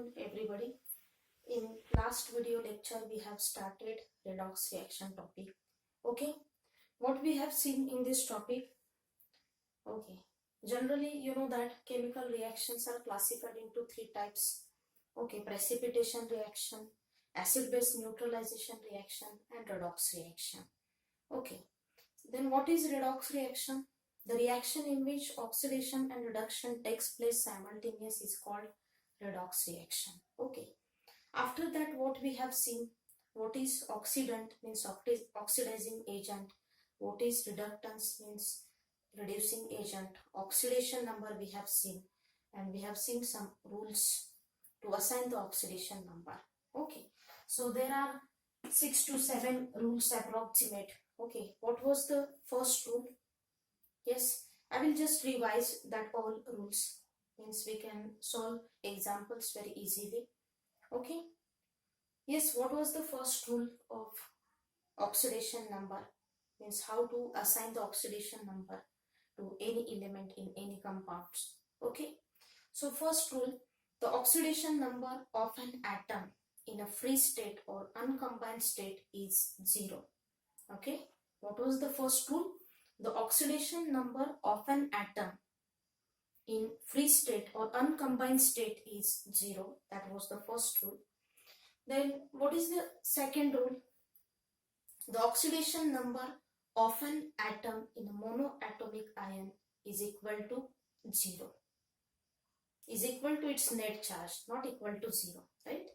afternoon, everybody. In last video lecture, we have started redox reaction topic. Okay, what we have seen in this topic? Okay, generally, you know that chemical reactions are classified into three types. Okay, precipitation reaction, acid-base neutralization reaction, and redox reaction. Okay, then what is redox reaction? The reaction in which oxidation and reduction takes place simultaneously is called redox reaction. Okay. After that, what we have seen, what is oxidant means oxidizing agent, what is reductance means reducing agent, oxidation number we have seen, and we have seen some rules to assign the oxidation number. Okay, so there are 6 to 7 rules approximate. Okay, what was the first rule? Yes, I will just revise that all rules, means we can solve examples very easily. Okay. Yes, what was the first rule of oxidation number? Means how to assign the oxidation number to any element in any compounds. Okay. So first rule, the oxidation number of an atom in a free state or uncombined state is 0. Okay. What was the first rule? The oxidation number of an atom in free state or uncombined state is 0. That was the first rule. Then what is the second rule? The oxidation number of an atom in a monoatomic ion is equal to 0. Is equal to its net charge, not equal to 0, right?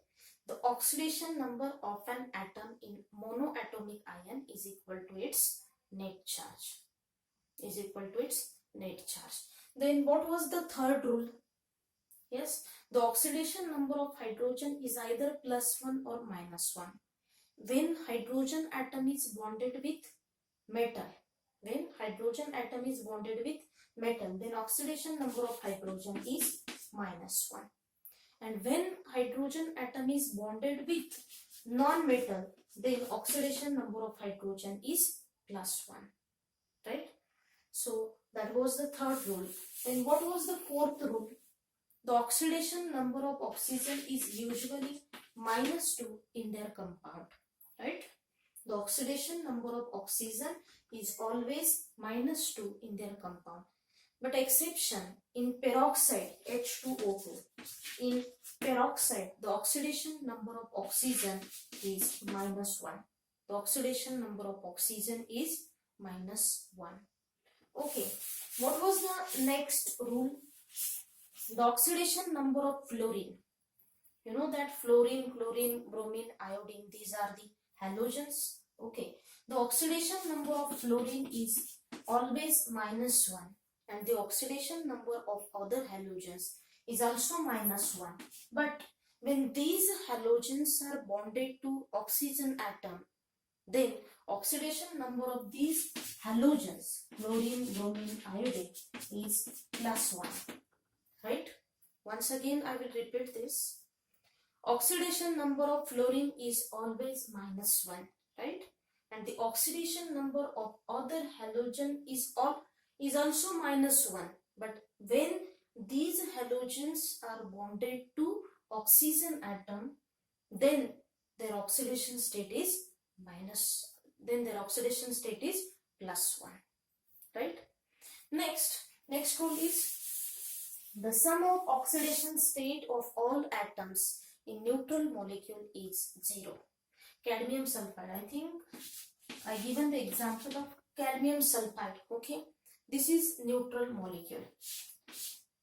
The oxidation number of an atom in monoatomic ion is equal to its net charge. Is equal to its net charge. Then what was the third rule? Yes, the oxidation number of hydrogen is either +1 or -1. When hydrogen atom is bonded with metal, then oxidation number of hydrogen is -1. And when hydrogen atom is bonded with non-metal, then oxidation number of hydrogen is +1. Right? So that was the third rule. Then what was the fourth rule? The oxidation number of oxygen is usually -2 in their compound, right? The oxidation number of oxygen is always -2 in their compound. But exception in peroxide, H2O2. In peroxide, the oxidation number of oxygen is -1. The oxidation number of oxygen is -1. Okay, what was the next rule? The oxidation number of fluorine. You know that fluorine, chlorine, bromine, iodine, these are the halogens. Okay. The oxidation number of fluorine is always -1. And the oxidation number of other halogens is also -1. But when these halogens are bonded to oxygen atom, then oxidation number of these halogens, chlorine, bromine, iodine, is +1. Right? Once again, I will repeat this. Oxidation number of fluorine is always -1, right? And the oxidation number of other halogen is also -1. But when these halogens are bonded to oxygen atom, then their oxidation state is +1, right? Next rule is the sum of oxidation state of all atoms in neutral molecule is 0. Cadmium sulfide. I think I given the example of cadmium sulfide. Okay, this is neutral molecule.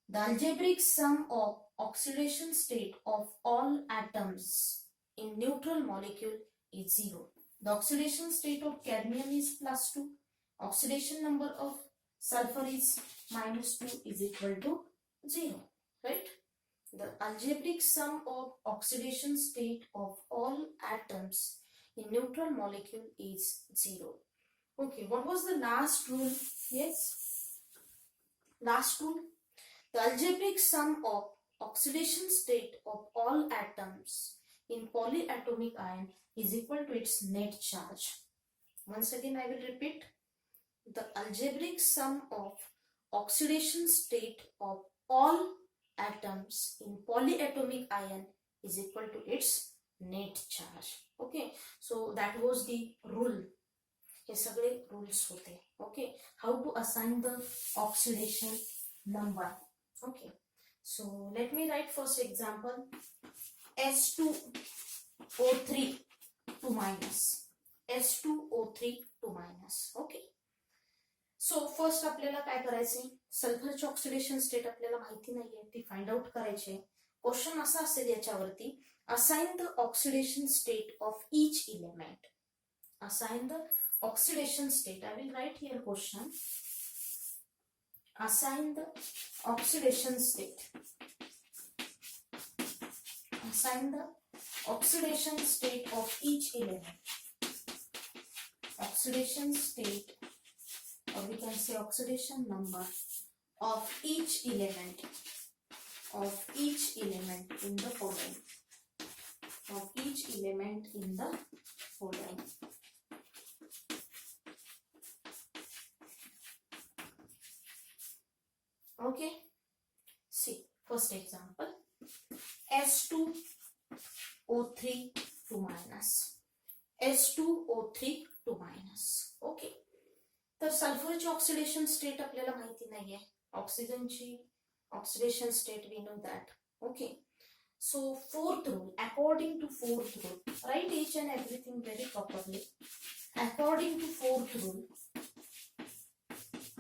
The algebraic sum of oxidation state of all atoms in neutral molecule is 0. The oxidation state of cadmium is +2. Oxidation number of sulfur is -2 is equal to 0, right? The algebraic sum of oxidation state of all atoms in neutral molecule is 0. Okay, what was the last rule? Yes, last rule. The algebraic sum of oxidation state of all atoms in polyatomic ion is equal to its net charge. Once again, I will repeat. The algebraic sum of oxidation state of all atoms in polyatomic ion is equal to its net charge. Okay, so that was the rule. हे सगळे rules होते. Okay, how to assign the oxidation number. Okay, so let me write first example. S2O3 to minus, S2O3 to minus. Okay, so first आपल्याला काय करायचे, सल्फरची oxidation state आपल्याला माहिती नाहीये, ती find out करायची. क्वेश्चन असा असेल याच्यावरती, assign the oxidation state of each element. Assign the oxidation state. I will write here question. Assign the oxidation state. Assign the oxidation state of each element. Oxidation state, or we can say oxidation number of each element. Of each element in the following. Of each element in the following. Okay. See, first example. S2O3 to minus, S2O3 to minus. Okay, तर सल्फरची oxidation state आपल्याला माहिती नाहीये, ऑक्सिजनची oxidation state we know that. Okay, so fourth rule, according to fourth rule, right each and everything very properly. According to fourth rule,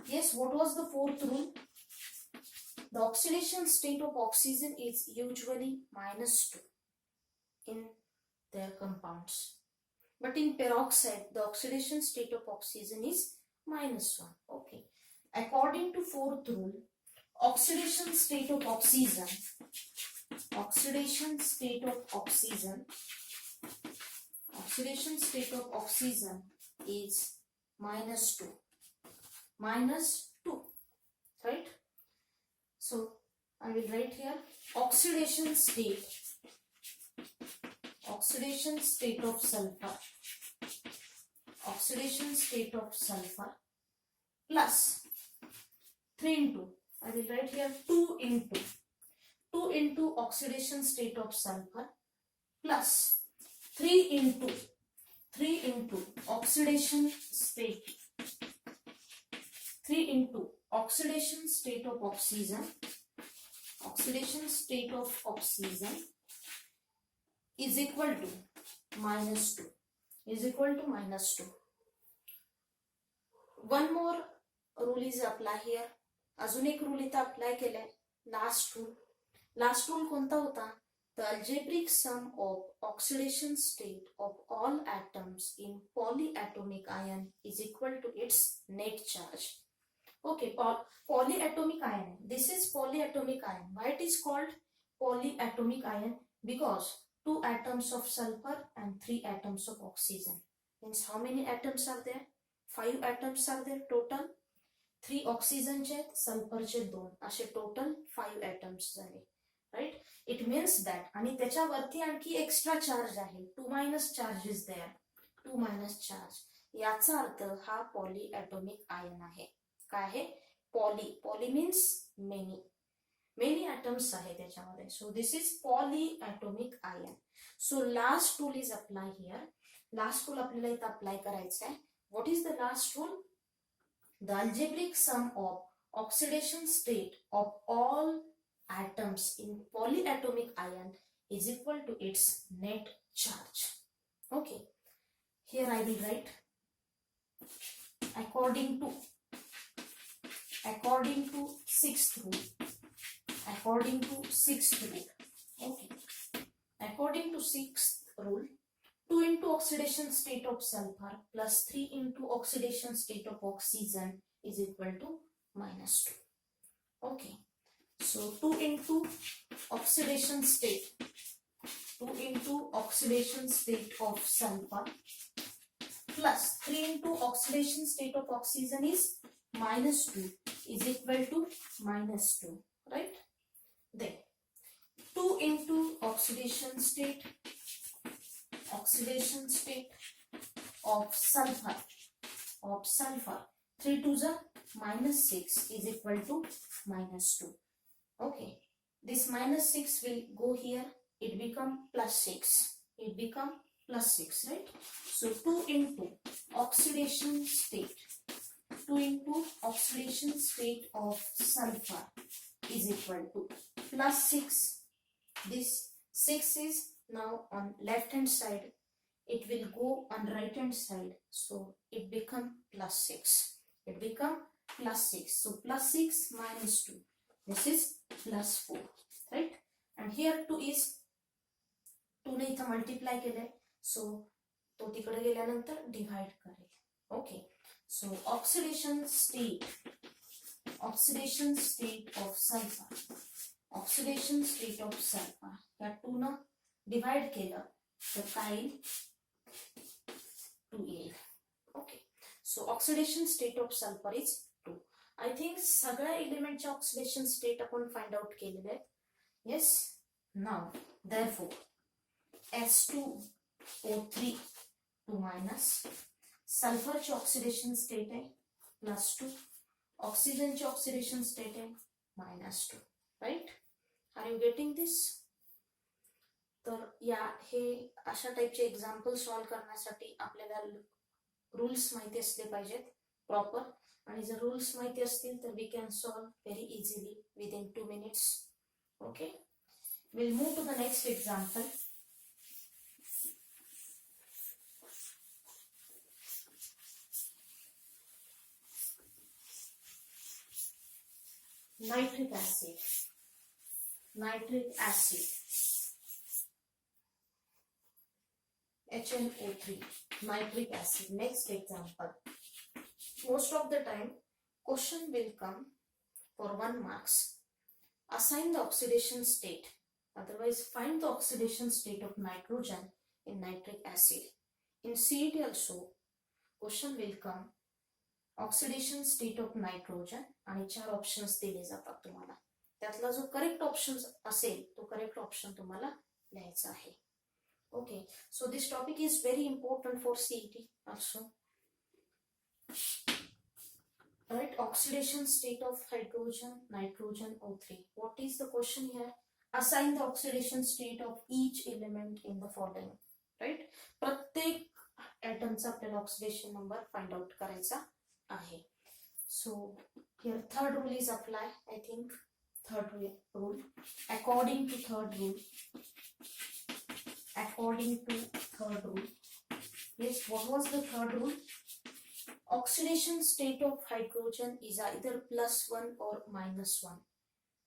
yes, what was the fourth rule? The oxidation state of oxygen is usually -2 in their compounds. But in peroxide, the oxidation state of oxygen is -1. Okay. According to fourth rule, oxidation state of oxygen, oxidation state of oxygen, oxidation state of oxygen is -2. -2. Right? So I will write here oxidation state of sulfur, oxidation state of sulfur plus 3 into, I will write here 2 into oxidation state of sulfur plus 3 into oxidation state, 3 into oxidation state of oxygen, oxidation state of oxygen is equal to -2, is equal to -2. One more rule is apply here. अजून एक rule इथं apply केलाय, last rule. Last rule कोणता होता? The algebraic sum of oxidation state of all atoms in polyatomic ion is equal to its net charge. Okay, polyatomic ion. This is polyatomic ion. Why it is called polyatomic ion? Because 2 atoms of sulfur and 3 atoms of oxygen. Means how many atoms are there? 5 atoms are there total. 3 oxygen चे, sulfur चे 2. असे total 5 atoms झाले. Right? It means that, आणि त्याच्यावरती आणखी extra charge आहे. 2 minus charge is there. 2 minus charge. याचा अर्थ हा पॉलीएटॉमिक आयन आहे. काय आहे? पॉली मीन्स मेनी ॲटम्स आहे त्याच्यामध्ये. So this is polyatomic ion. So last rule is apply here. Last rule आपल्याला इथं अप्लाय करायचा आहे. What is the last rule? The algebraic sum of oxidation state of all atoms in polyatomic ion is equal to its net charge. Okay, here I will write according to sixth rule, according to sixth rule. Okay, according to sixth rule, 2 into oxidation state of sulfur plus 3 into oxidation state of oxygen is equal to -2. Okay, so 2 into oxidation state, 2 into oxidation state of sulfur plus 3 into oxidation state of oxygen is -2 is equal to -2, right? Then 2 into oxidation state of sulfur, 3 to the -6 is equal to -2. Okay, this -6 will go here it become plus 6. It become plus 6, right? So 2 into oxidation state. 2 into oxidation state of sulfur is equal to plus 6. This 6 is now on left hand side. It will go on right hand side. So it become plus 6. It become plus 6. So plus 6 minus 2. This is plus 4. Right? And here 2 is 2 ने इथं multiply केलंय. So तो तिकडे गेल्यानंतर divide करेल. Okay. So oxidation state of sulfur. Oxidation state of sulfur. या 2 ना divide केलं तर काय येईल? 2 येईल. Okay. So oxidation state of sulfur is 2. I think सगळ्या एलिमेंटच्या oxidation state आपण फाइंड आउट केलेले आहेत. Yes. Now therefore S2O3 2 minus sulfur ची oxidation state आहे +2, oxygen ची oxidation state आहे -2. Right? Are you getting this? तर या हे अशा टाइपचे एग्जांपल सॉल्व करण्यासाठी आपल्याला रूल्स माहिती असले पाहिजेत प्रॉपर. आणि जर रूल्स माहिती असतील तर we can solve very easily within 2 minutes. Okay, will move to the next example. Nitric acid. HNO3, nitric acid. Next example. Most of the time, question will come for 1 marks. Assign the oxidation state. Otherwise, find the oxidation state of nitrogen in nitric acid. In CET also, question will come oxidation state of nitrogen आणि 4 options दिले जातात तुम्हाला. त्यातला जो correct option असेल तो correct option तुम्हाला लिहायचा आहे. Okay, so this topic is very important for CET also. Right, oxidation state of hydrogen, nitrogen, O3. What is the question here? Assign the oxidation state of each element in the following. Right, प्रत्येक ॲटमचा आपल्याला oxidation number find out करायचा आहे. So here third rule is apply. I think third rule. According to third rule. Yes, what was the third rule? Oxidation state of hydrogen is either +1 or -1.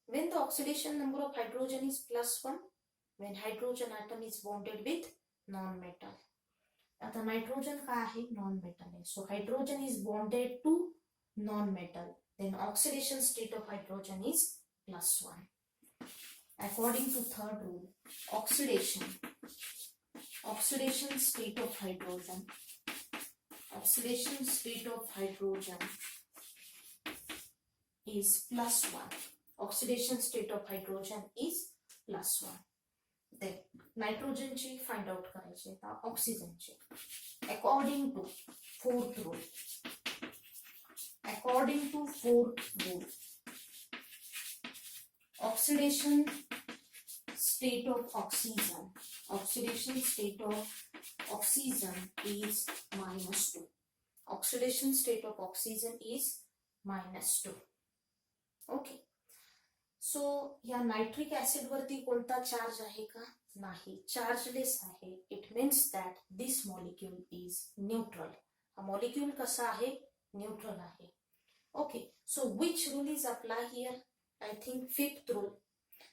When the oxidation number of hydrogen is +1, when hydrogen atom is bonded with non-metal. आता nitrogen काय आहे? Non-metal आहे. So hydrogen is bonded to non-metal. Then oxidation state of hydrogen is +1. According to third rule, oxidation state of hydrogen is +1. Oxidation state of hydrogen is +1. Then nitrogen ची find out करायची आहे, oxygen ची. According to fourth rule, oxidation state of oxygen is -2. Oxidation state of oxygen is -2. Okay. So या nitric acid वरती कोणता charge आहे का? नाही, चार्जलेस आहे. It means that this molecule is neutral. हा मॉलिक्यूल कसा आहे? न्यूट्रल आहे. Okay, so which rule is applied here? I think fifth rule.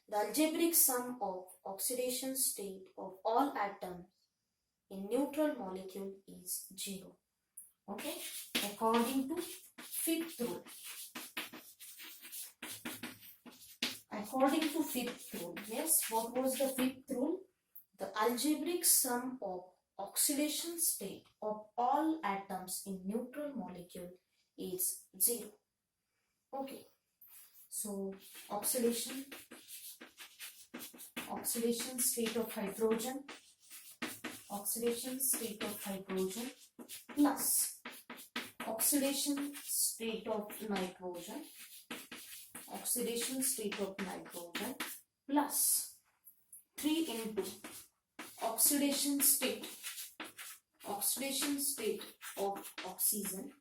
The algebraic sum of oxidation state of all atoms in neutral molecule is 0. Okay, according to fifth rule. Yes, what was the fifth rule? The algebraic sum of oxidation state of all atoms in neutral molecule is 0. Okay, so oxidation state of hydrogen plus oxidation state of nitrogen plus 3 into oxidation state of oxygen,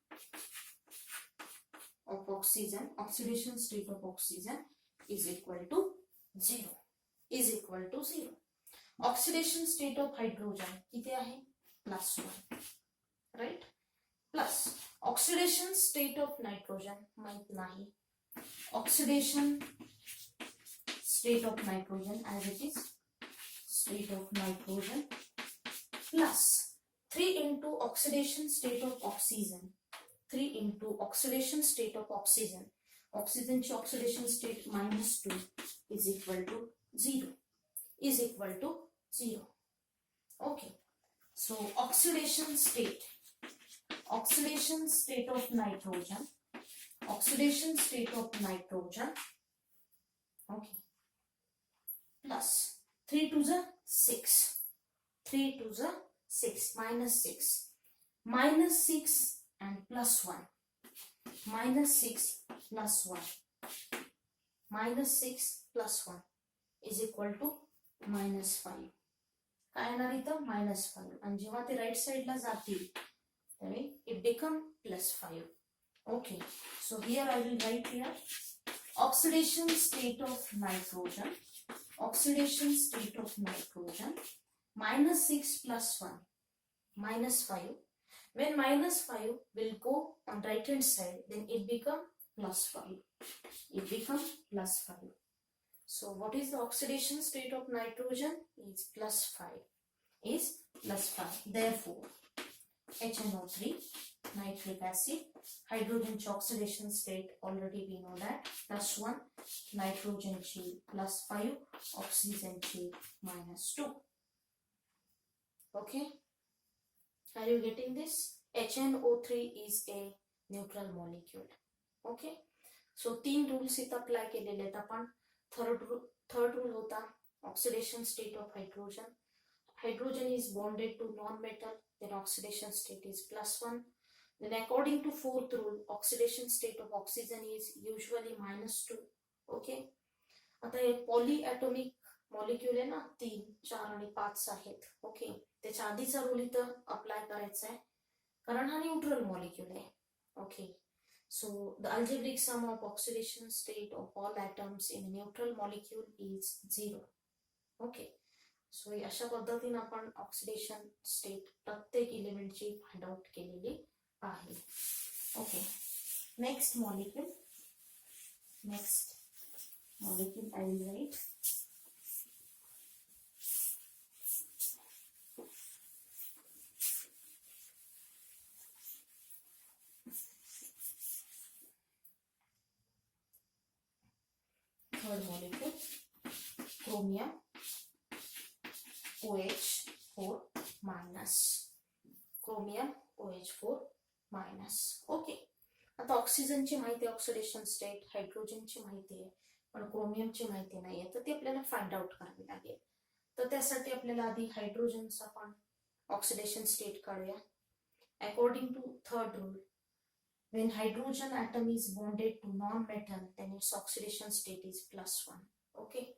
oxidation state of oxygen is equal to 0, oxidation state of hydrogen किती आहे +1, right? Plus oxidation state of nitrogen माहित नाही, oxidation state of nitrogen as it is state of nitrogen plus 3 into oxidation state of oxygen, 3 into oxidation state of oxygen, oxygen ची oxidation state -2 is equal to 0, okay. So oxidation state of nitrogen, okay, plus 3 to the 6, -6 and +1, -6 plus 1 is equal to -5. काय येणार इथं -5, आणि जेव्हा ते right साइडला जातील त्यावेळी it become +5. okay, so here I will write here oxidation state of nitrogen, -6 plus 1, -5. When -5 will go on right hand side, then it become +5. So what is the oxidation state of nitrogen? Is +5. Therefore HNO3, nitric acid, hydrogen oxidation state already we know that +1, nitrogen +5, oxygen -2. Okay, are you getting this? HNO3 is a neutral molecule. Okay, so 3 rules इथं apply केलेले आहेत आपण. Third rule होता oxidation state of hydrogen is bonded to non-metal, then oxidation state is +1. Then according to fourth rule, oxidation state of oxygen is usually -2. okay, आता हे polyatomic molecule आहे ना, 3, 4 आणि 5 आहेत. ओके, त्याच्या आधीचा रूल इथं अप्लाय करायचा आहे कारण हा न्यूट्रल मॉलिक्यूल आहे. Okay, so the algebraic sum of oxidation state of all atoms in a neutral molecule is 0. okay, so अशा पद्धतीने आपण ऑक्सिडेशन स्टेट प्रत्येक एलिमेंटची फाइंड आउट केलेली आहे. Okay, next molecule I will write third molecule, chromium OH4 minus. Okay, आता ऑक्सिजनची माहिती, oxidation state, हायड्रोजनची माहिती आहे पण क्रोमियमची माहिती नाहीये, तर ती आपल्याला फाइंड आउट करावी लागेल. तर त्यासाठी आपल्याला आधी हायड्रोजनचा आपण ऑक्सिडेशन स्टेट काढूया. According to third rule, when hydrogen atom is bonded to non-metal, then its oxidation state is +1. okay,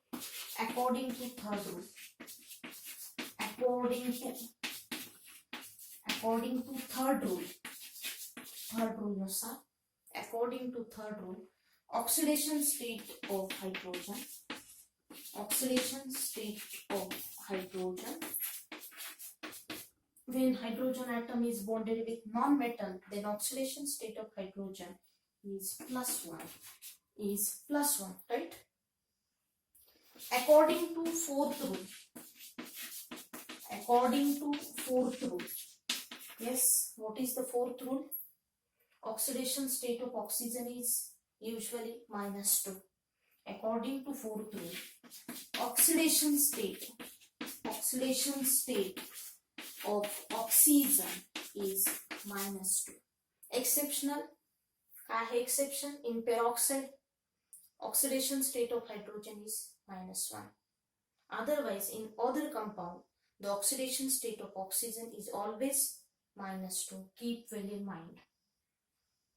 according to third rule, oxidation state of hydrogen when hydrogen atom is bonded with non-metal, then oxidation state of hydrogen is +1, right? According to fourth rule, yes, what is the fourth rule? Oxidation state of oxygen is usually -2. According to fourth rule, oxidation state of oxygen is -2. Exceptional, काय आहे exception? In peroxide, oxidation state of hydrogen is -1. Otherwise, in other compound, the oxidation state of oxygen is always -2. Keep well in mind.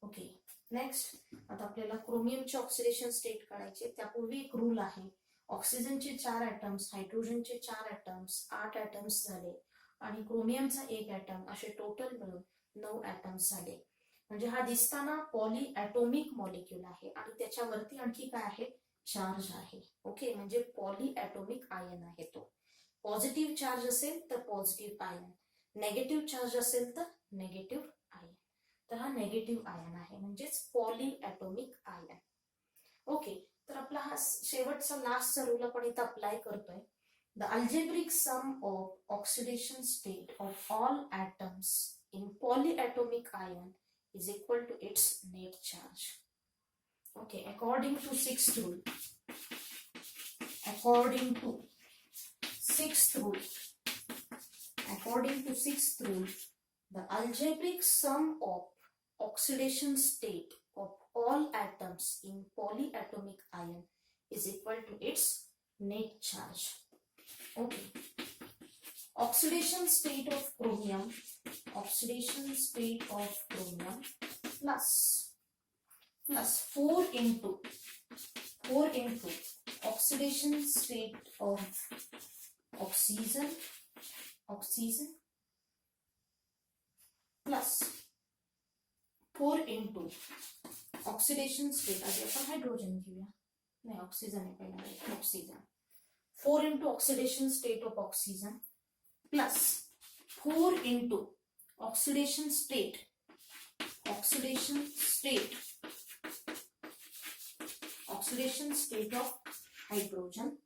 Okay, next आता आपल्याला क्रोमियमची oxidation state काढायची. त्यापूर्वी एक rule आहे ऑक्सिजनचे 4 atoms, हायड्रोजनचे 4 atoms, 8 atoms झाले आणि क्रोमियमचा 1 atom, असे टोटल मिळून 9 ॲटम्स झाले. म्हणजे हा दिसताना पॉली ॲटोमिक मॉलिक्यूल आहे आणि त्याच्यावरती आणखी काय आहे, चार्ज आहे. ओके, म्हणजे पॉली ॲटोमिक आयन आहे तो. पॉझिटिव्ह चार्ज असेल तर पॉझिटिव्ह आयन, नेगेटिव्ह चार्ज असेल तर नेगेटिव्ह आयन. तर हा नेगेटिव्ह आयन आहे, म्हणजेच पॉली ॲटोमिक आयन. ओके, तर आपला हा शेवटचा लास्टचा रूल आपण इथं अप्लाय करतोय. The algebraic sum of oxidation state of all atoms in polyatomic ion is equal to its net charge. Okay, according to sixth rule, the algebraic sum of oxidation state of all atoms in polyatomic ion is equal to its net charge. Okay, oxidation state of chromium plus 4 into oxidation state of oxygen plus 4 into oxidation state, आधी आपण hydrogen घेऊया, नाही oxygen आहे पहिला, oxygen. 4 into oxidation state of oxygen plus 4 into oxidation state of hydrogen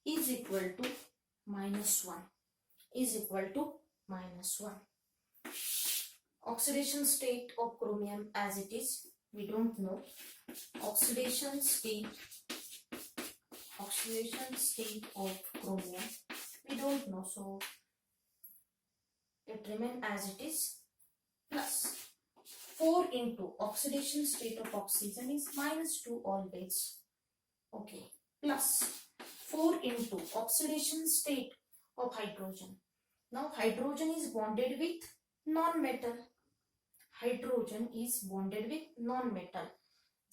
is equal to -1. Oxidation state of chromium as it is, we don't know. Oxidation state of chromium, we don't know, so it remains as it is, plus 4 into oxidation state of oxygen is -2 always. Okay, plus 4 into oxidation state of hydrogen. Now hydrogen is bonded with non-metal.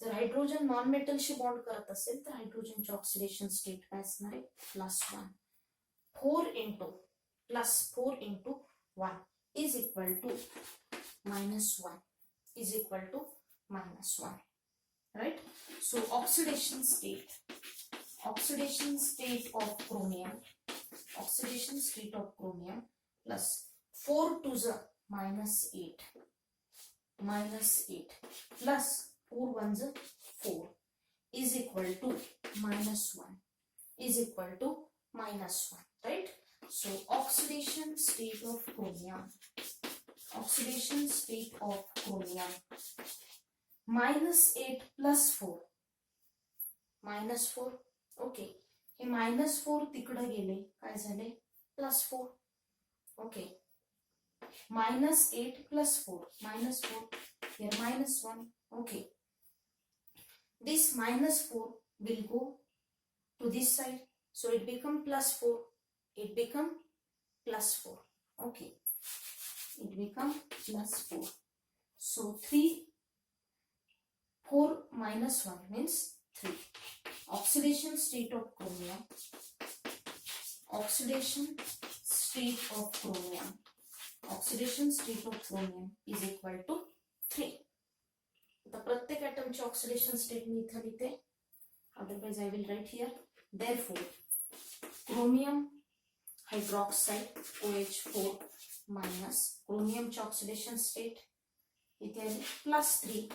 जर hydrogen non मेटलशी bond करत असेल तर हायड्रोजनचे oxidation state काय असणार आहे, +1. 4 into 1 is equal to -1. Right? So oxidation state of chromium plus 4 to the -8 plus 4 ones 4 is equal to -1. Right? So oxidation state of chromium -8 plus 4. Okay, हे -4 तिकडे गेले, काय झाले, +4. Okay, -8 plus 4, here -1. Okay, this -4 will go to this side, so it become +4. Okay, it become +4. So 4 minus 1 means 3. Oxidation state of chromium is equal to 3. आता प्रत्येक ॲटमची oxidation state मी इथे लिहिते, otherwise I will write here. Therefore chromium hydroxide OH4 minus, chromiumची oxidation state इथे आहे +3.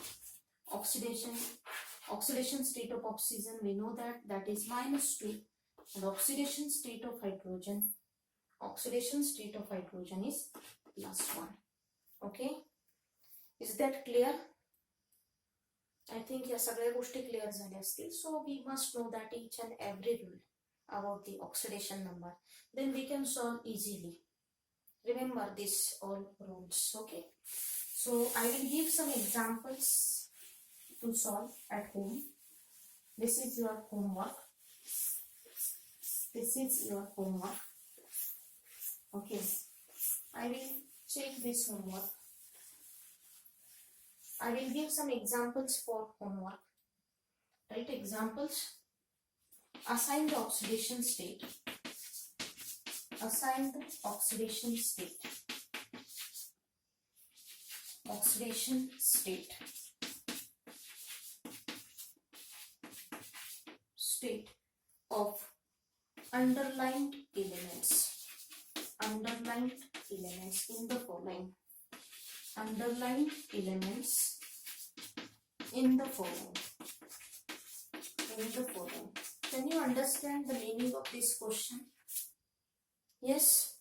Oxidation state of oxygen, we know that is -2, and oxidation state of hydrogen is +1. Okay, is that clear? I think या सगळ्या गोष्टी clear झाल्या असतील. So we must know that each and every rule about the oxidation number, then we can solve easily. Remember this all rules. Okay, so I will give some examples to solve at home. This is your homework. Okay, I will check this homework. I will give some examples for homework. Write examples. assign the oxidation state. Assign the oxidation state. Oxidation state. State of underlined elements. Underlined elements in the following. Underlined elements in the following. In the following. Can you understand the meaning of this question? Yes.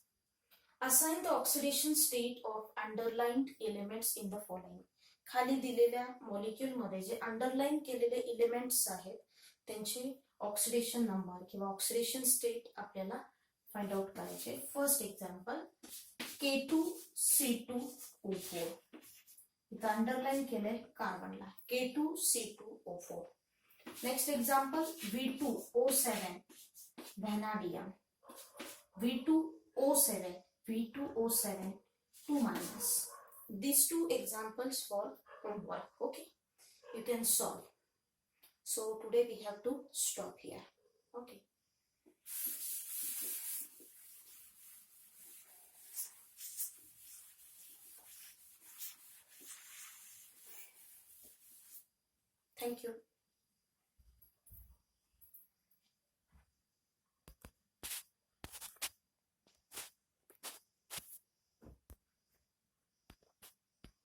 Assign the oxidation state of underlined elements in the following. खाली दिलेल्या molecule मध्ये जे underline केलेले elements आहेत त्यांचे oxidation number किंवा oxidation state आपल्याला find out करायचे. First example K2C2O4. इथं अंडरलाइन केलंय कार्बनला K2C2O4. Next example V2O7 व्हॅनाडियम. V2O7 2 minus. These two examples for homework. Okay, you can solve. So today we have to stop here. Okay. Thank you.